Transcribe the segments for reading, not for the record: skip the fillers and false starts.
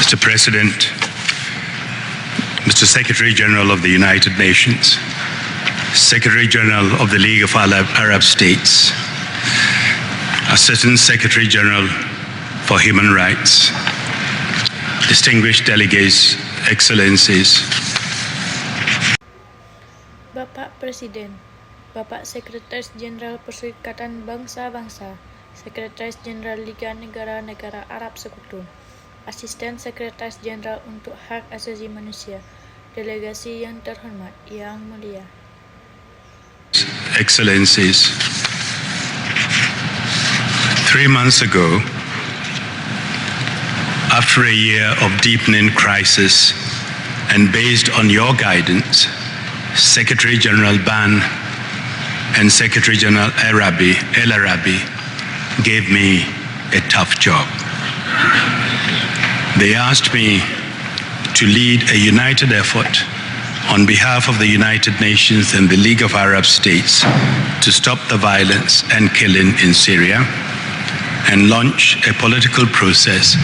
Mr. President, Mr. Secretary General of the United Nations, Secretary General of the League of Arab States, Assistant Secretary General for Human Rights, distinguished delegates, excellencies. Bapak Presiden, Bapak Sekretaris Jenderal Perserikatan Bangsa-Bangsa, Sekretaris Jenderal Liga Negara-Negara Arab Sekutu, Asisten Sekretaris Jenderal untuk Hak Asasi Manusia, delegasi yang terhormat, yang mulia. Excellencies, 3 months ago, after a year of deepening crisis and based on your guidance, Secretary General Ban and Secretary General El Arabi gave me a tough job. They asked me to lead a united effort on behalf of the United Nations and the League of Arab States to stop the violence and killing in Syria and launch a political process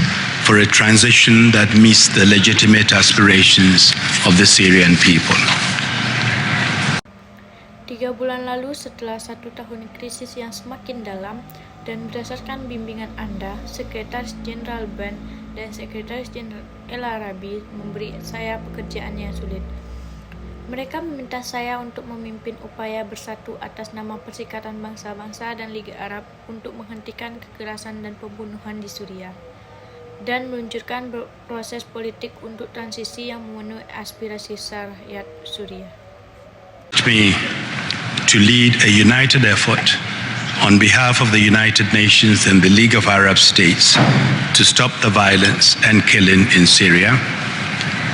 for a transition that meets the legitimate aspirations of the Syrian people. 3 bulan lalu, setelah 1 tahun krisis yang semakin dalam dan berdasarkan bimbingan Anda, Sekretaris Jenderal Ban dan Sekretaris Jenderal El Arabi memberi saya pekerjaan yang sulit. Mereka meminta saya untuk memimpin upaya bersatu atas nama Perserikatan Bangsa-Bangsa dan Liga Arab untuk menghentikan kekerasan dan pembunuhan di Suriah dan meluncurkan proses politik untuk transisi yang memenuhi aspirasi rakyat Suriah. Me to lead a united effort on behalf of the United Nations and the League of Arab States to stop the violence and killing in Syria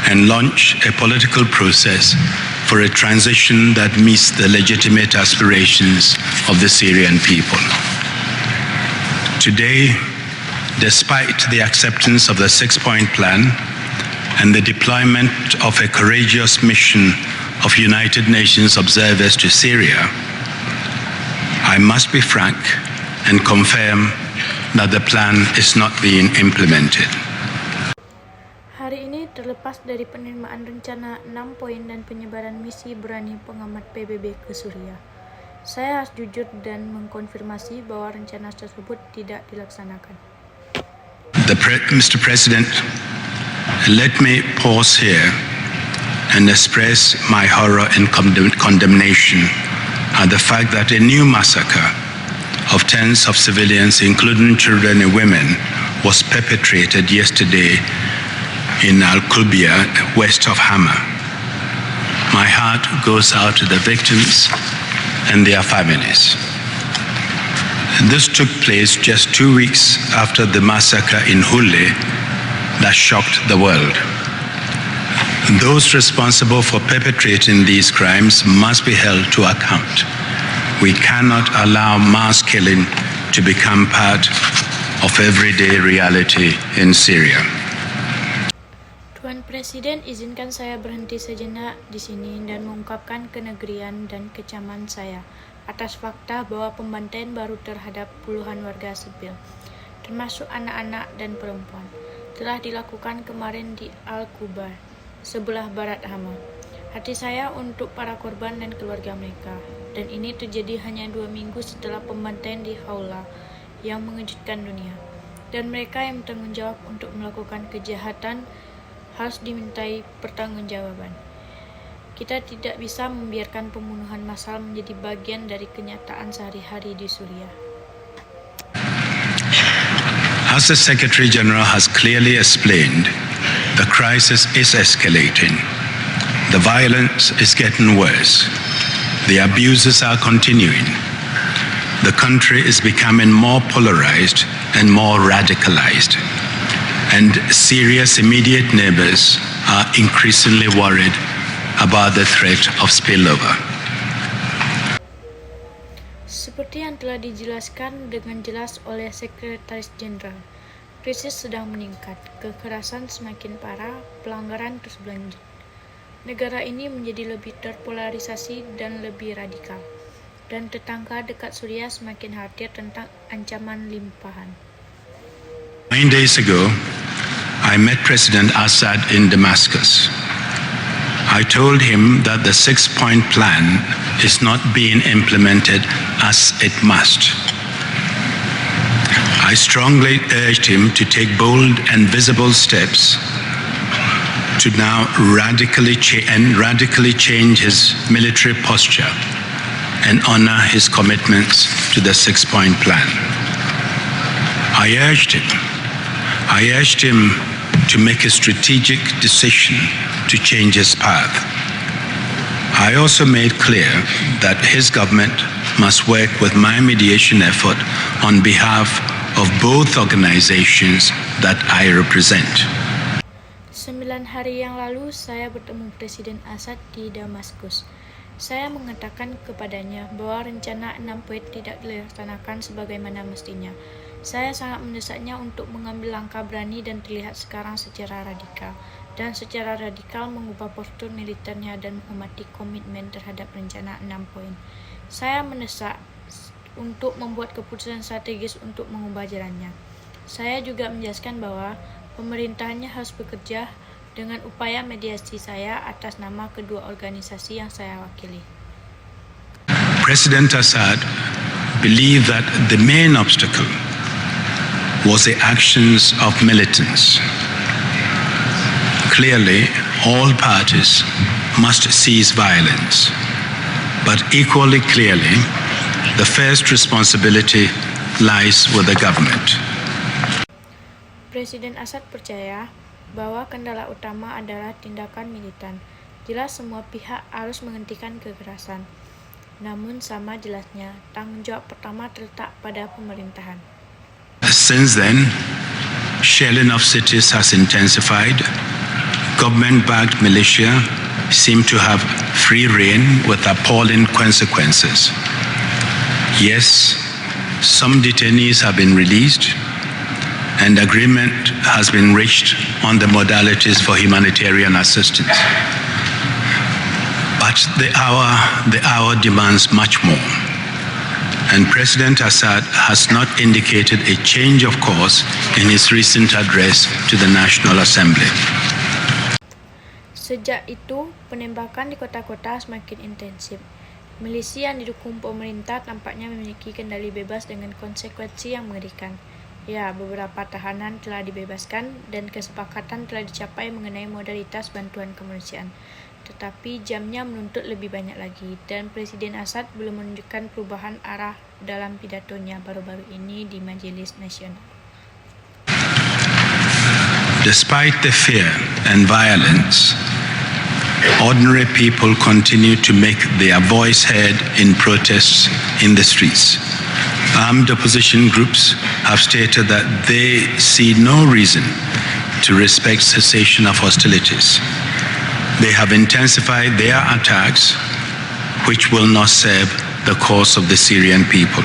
and launch a political process for a transition that meets the legitimate aspirations of the Syrian people. Today, despite the acceptance of the 6-point plan and the deployment of a courageous mission of United Nations observers to Syria, I must be frank and confirm that the plan is not being implemented. Hari ini, terlepas dari penerimaan rencana 6 poin dan penyebaran misi berani pengamat PBB ke Suriah, saya harus jujur dan mengkonfirmasi bahwa rencana tersebut tidak dilaksanakan. Mr. President, let me pause here and express my horror and condemnation at the fact that a new massacre of tens of civilians, including children and women, was perpetrated yesterday in Al-Qubia, west of Hama. My heart goes out to the victims and their families. This took place just 2 weeks after the massacre in Hule that shocked the world. Those responsible for perpetrating these crimes must be held to account. We cannot allow mass killing to become part of everyday reality in Syria. Tuan Presiden, izinkan saya berhenti sejenak di sini dan mengungkapkan kenegrian dan kecaman saya atas fakta bahwa pembantaian baru terhadap puluhan warga sipil, termasuk anak-anak dan perempuan, telah dilakukan kemarin di Al-Quba, sebelah barat Hama. Hati saya untuk para korban dan keluarga mereka, dan ini terjadi hanya 2 minggu setelah pembantaian di Haula yang mengejutkan dunia. Dan mereka yang bertanggung jawab untuk melakukan kejahatan harus dimintai pertanggungjawaban. Kita tidak bisa membiarkan pembunuhan massal menjadi bagian dari kenyataan sehari-hari di Suriah. As the Secretary General has clearly explained, the crisis is escalating. The violence is getting worse. The abuses are continuing. The country is becoming more polarized and more radicalized. And Syria's immediate neighbors are increasingly worried about the threat of spillover. Seperti yang telah dijelaskan dengan jelas oleh Sekretaris Jenderal, krisis sedang meningkat, kekerasan semakin parah, pelanggaran terus berlanjut. Negara ini menjadi lebih terpolarisasi dan lebih radikal, dan tetangga dekat Suriah semakin khawatir tentang ancaman limpahan. 9 days ago, I met President Assad in Damascus. I told him that the six-point plan is not being implemented as it must. I strongly urged him to take bold and visible steps to now radically change his military posture and honor his commitments to the six-point plan. I urged him to make a strategic decision to change his path. I also made clear that his government must work with my mediation effort on behalf of both organizations that I represent. 9 hari yang lalu, saya bertemu Presiden Assad di Damaskus. Saya mengatakan kepadanya bahwa rencana 6 poin tidak dilaksanakan sebagaimana mestinya. Saya sangat mendesaknya untuk mengambil langkah berani dan terlihat sekarang secara radikal, dan secara radikal mengubah postur militernya dan menghormati komitmen terhadap rencana 6 poin. Saya mendesak untuk membuat keputusan strategis untuk mengubah jalannya. Saya juga menjelaskan bahwa pemerintahannya harus bekerja dengan upaya mediasi saya atas nama kedua organisasi yang saya wakili. President Assad believed that the main obstacle was the actions of militants. Clearly, all parties must cease violence, but equally clearly, the first responsibility lies with the government. Presiden Assad percaya bahwa kendala utama adalah tindakan militan. Jelas semua pihak harus menghentikan kekerasan. Namun sama jelasnya, tanggung jawab pertama terletak pada pemerintahan. Since then, shelling of cities has intensified. Government-backed militia seem to have free rein with appalling consequences. Yes, some detainees have been released, and agreement has been reached on the modalities for humanitarian assistance. But the hour demands much more. And President Assad has not indicated a change of course in his recent address to the National Assembly. Sejak itu, penembakan di kota-kota semakin intensif. Milisi yang didukung pemerintah tampaknya memiliki kendali bebas dengan konsekuensi yang mengerikan. Ya, beberapa tahanan telah dibebaskan dan kesepakatan telah dicapai mengenai modalitas bantuan kemanusiaan. Tetapi jamnya menuntut lebih banyak lagi, dan Presiden Assad belum menunjukkan perubahan arah dalam pidatonya baru-baru ini di Majelis Nasional. Despite the fear and violence, ordinary people continue to make their voice heard in protests in the streets. Armed opposition groups have stated that they see no reason to respect cessation of hostilities. They have intensified their attacks, which will not serve the cause of the Syrian people.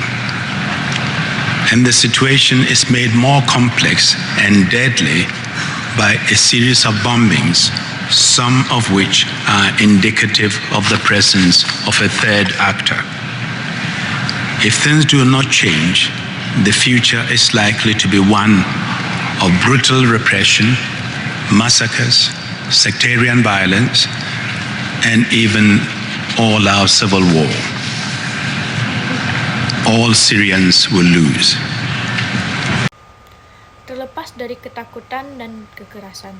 And the situation is made more complex and deadly by a series of bombings, some of which are indicative of the presence of a third actor. If things do not change, the future is likely to be one of brutal repression, massacres, sectarian violence, and even all-out civil war. All Syrians will lose. Terlepas dari ketakutan dan kekerasan,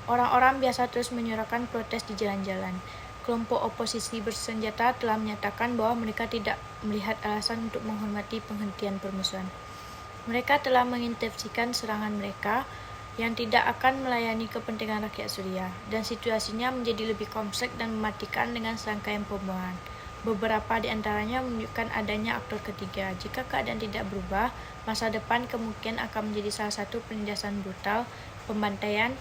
orang-orang biasa terus menyuarakan protes di jalan-jalan. Kelompok oposisi bersenjata telah menyatakan bahwa mereka tidak melihat alasan untuk menghormati penghentian permusuhan. Mereka telah mengintensifkan serangan mereka yang tidak akan melayani kepentingan rakyat Suriah, dan situasinya menjadi lebih kompleks dan mematikan dengan serangkaian pembunuhan. Beberapa di antaranya menunjukkan adanya aktor ketiga. Jika keadaan tidak berubah, masa depan kemungkinan akan menjadi salah satu penindasan brutal, pembantaian,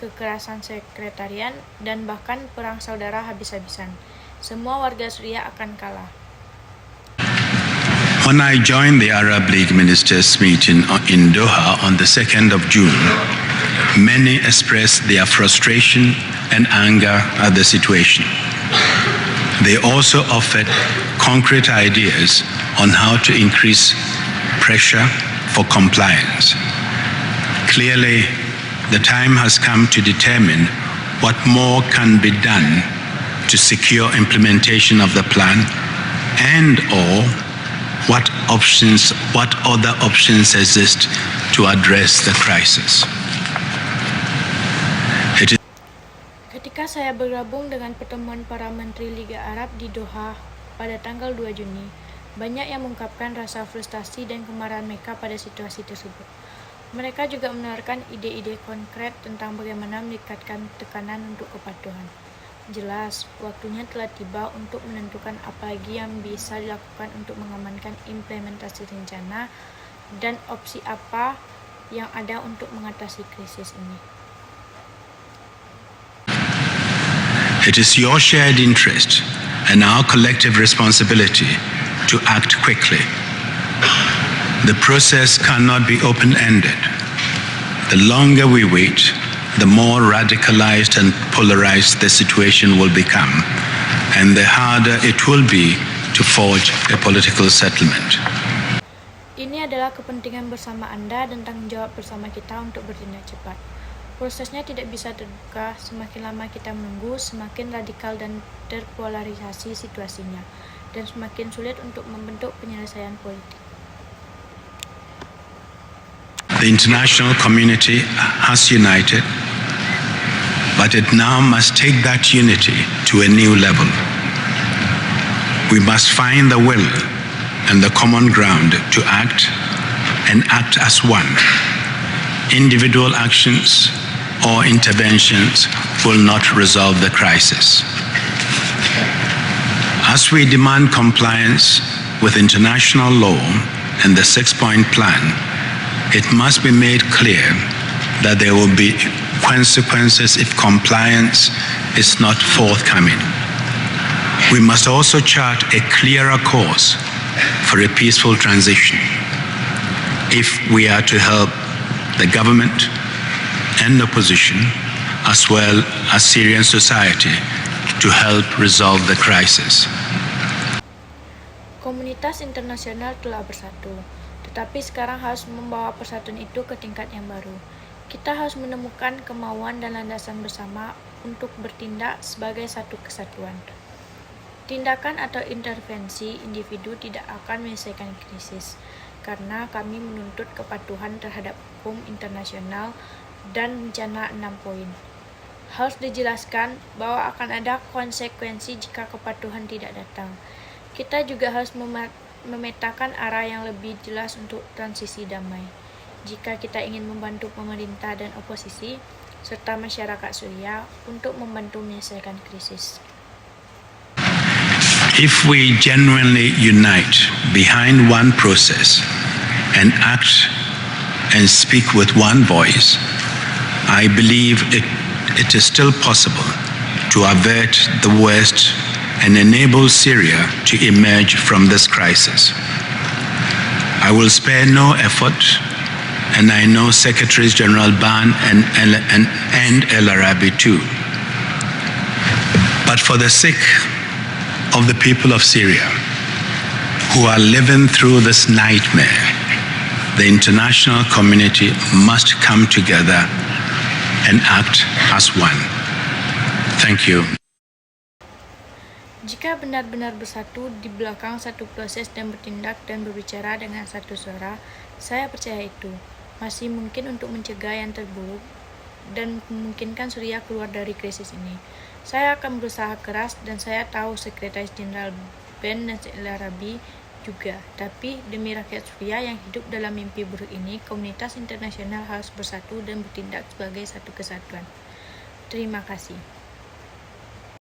kekerasan sekretarian, dan bahkan perang saudara habis-habisan. Semua warga Suriah akan kalah. When I joined the Arab League ministers meeting in Doha on the 2nd of June, many expressed their frustration and anger at the situation. They also offered concrete ideas on how to increase pressure for compliance. Clearly, The time has come to determine what more can be done to secure implementation of the plan and or what other options exist to address the crisis. Ketika saya bergabung dengan pertemuan para menteri Liga Arab di Doha pada tanggal 2 Juni, banyak yang mengungkapkan rasa frustasi dan kemarahan mereka pada situasi tersebut. Mereka juga menawarkan ide-ide konkret tentang bagaimana meningkatkan tekanan untuk kepatuhan. Jelas, waktunya telah tiba untuk menentukan apa lagi yang bisa dilakukan untuk mengamankan implementasi rencana dan opsi apa yang ada untuk mengatasi krisis ini. It is your shared interest and our collective responsibility to act quickly. The process cannot be open-ended. The longer we wait, the more radicalized and polarized the situation will become, and the harder it will be to forge a political settlement. Ini adalah kepentingan bersama Anda dan tanggung jawab bersama kita untuk bertindak cepat. Prosesnya tidak bisa terbuka, semakin lama kita menunggu, semakin radikal dan terpolarisasi situasinya, dan semakin sulit untuk membentuk penyelesaian politik. The international community has united, but it now must take that unity to a new level. We must find the will and the common ground to act and act as one. Individual actions or interventions will not resolve the crisis. As we demand compliance with international law and the 6-point plan, it must be made clear that there will be consequences if compliance is not forthcoming. We must also chart a clearer course for a peaceful transition if we are to help the government and opposition as well as Syrian society to help resolve the crisis. Komunitas internasional telah bersatu, tetapi sekarang harus membawa persatuan itu ke tingkat yang baru. Kita harus menemukan kemauan dan landasan bersama untuk bertindak sebagai satu kesatuan. Tindakan atau intervensi individu tidak akan menyelesaikan krisis, karena kami menuntut kepatuhan terhadap hukum internasional dan rencana 6 poin. Harus dijelaskan bahwa akan ada konsekuensi jika kepatuhan tidak datang. Kita juga harus memetakan arah yang lebih jelas untuk transisi damai. Jika kita ingin membantu pemerintah dan oposisi, serta masyarakat Suriah untuk membantu menyelesaikan krisis. If we genuinely unite behind one process and act and speak with one voice, I believe it is still possible to avert the worst and enable Syria to emerge from this crisis. I will spare no effort, and I know Secretaries General Ban and El Arabi too. But for the sake of the people of Syria who are living through this nightmare, the international community must come together and act as one. Thank you. Jika benar-benar bersatu di belakang satu proses dan bertindak dan berbicara dengan satu suara, saya percaya itu masih mungkin untuk mencegah yang terburuk dan memungkinkan Suriah keluar dari krisis ini. Saya akan berusaha keras dan saya tahu Sekretaris Jenderal Ben dan El Arabi juga. Tapi demi rakyat Suriah yang hidup dalam mimpi buruk ini, komunitas internasional harus bersatu dan bertindak sebagai satu kesatuan. Terima kasih.